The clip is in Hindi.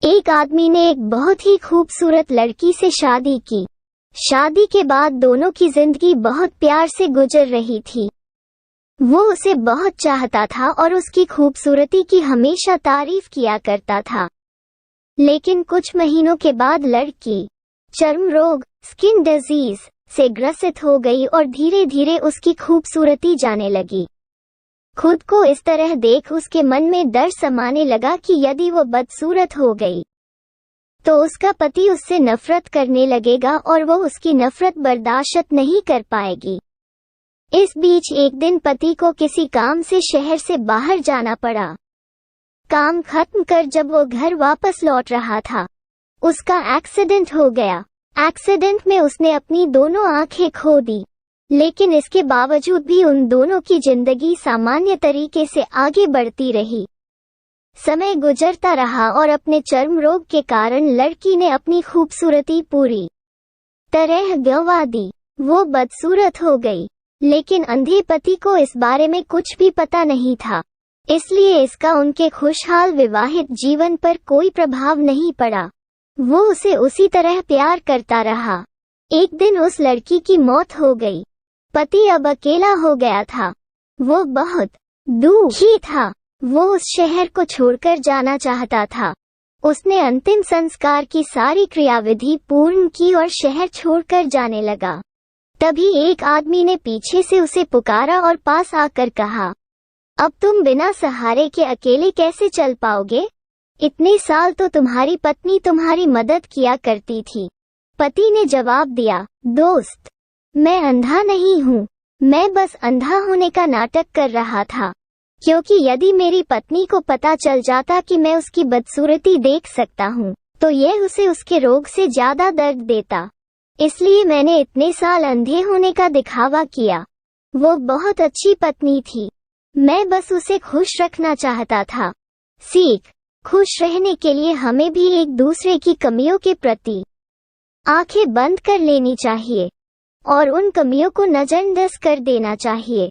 एक आदमी ने एक बहुत ही खूबसूरत लड़की से शादी की। शादी के बाद दोनों की जिंदगी बहुत प्यार से गुजर रही थी। वो उसे बहुत चाहता था और उसकी खूबसूरती की हमेशा तारीफ किया करता था। लेकिन कुछ महीनों के बाद लड़की चर्म रोग स्किन डिजीज से ग्रसित हो गई और धीरे धीरे उसकी खूबसूरती जाने लगी। खुद को इस तरह देख उसके मन में डर समाने लगा कि यदि वो बदसूरत हो गई तो उसका पति उससे नफरत करने लगेगा और वो उसकी नफरत बर्दाश्त नहीं कर पाएगी। इस बीच एक दिन पति को किसी काम से शहर से बाहर जाना पड़ा। काम खत्म कर जब वो घर वापस लौट रहा था, उसका एक्सीडेंट हो गया। एक्सीडेंट में उसने अपनी दोनों आंखें खो दी, लेकिन इसके बावजूद भी उन दोनों की जिंदगी सामान्य तरीके से आगे बढ़ती रही। समय गुजरता रहा और अपने चर्म रोग के कारण लड़की ने अपनी खूबसूरती पूरी तरह गंवा दी। वो बदसूरत हो गई, लेकिन अंधे पति को इस बारे में कुछ भी पता नहीं था, इसलिए इसका उनके खुशहाल विवाहित जीवन पर कोई प्रभाव नहीं पड़ा। वो उसे उसी तरह प्यार करता रहा। एक दिन उस लड़की की मौत हो गई। पति अब अकेला हो गया था। वो बहुत दुखी था। वो उस शहर को छोड़कर जाना चाहता था। उसने अंतिम संस्कार की सारी क्रियाविधि पूर्ण की और शहर छोड़कर जाने लगा। तभी एक आदमी ने पीछे से उसे पुकारा और पास आकर कहा, अब तुम बिना सहारे के अकेले कैसे चल पाओगे? इतने साल तो तुम्हारी पत्नी तुम्हारी मदद किया करती थी। पति ने जवाब दिया, दोस्त, मैं अंधा नहीं हूँ, मैं बस अंधा होने का नाटक कर रहा था, क्योंकि यदि मेरी पत्नी को पता चल जाता कि मैं उसकी बदसूरती देख सकता हूँ, तो यह उसे उसके रोग से ज्यादा दर्द देता। इसलिए मैंने इतने साल अंधे होने का दिखावा किया। वो बहुत अच्छी पत्नी थी, मैं बस उसे खुश रखना चाहता था। सीख: खुश रहने के लिए हमें भी एक दूसरे की कमियों के प्रति आंखें बंद कर लेनी चाहिए और उन कमियों को नजरअंदाज कर देना चाहिए।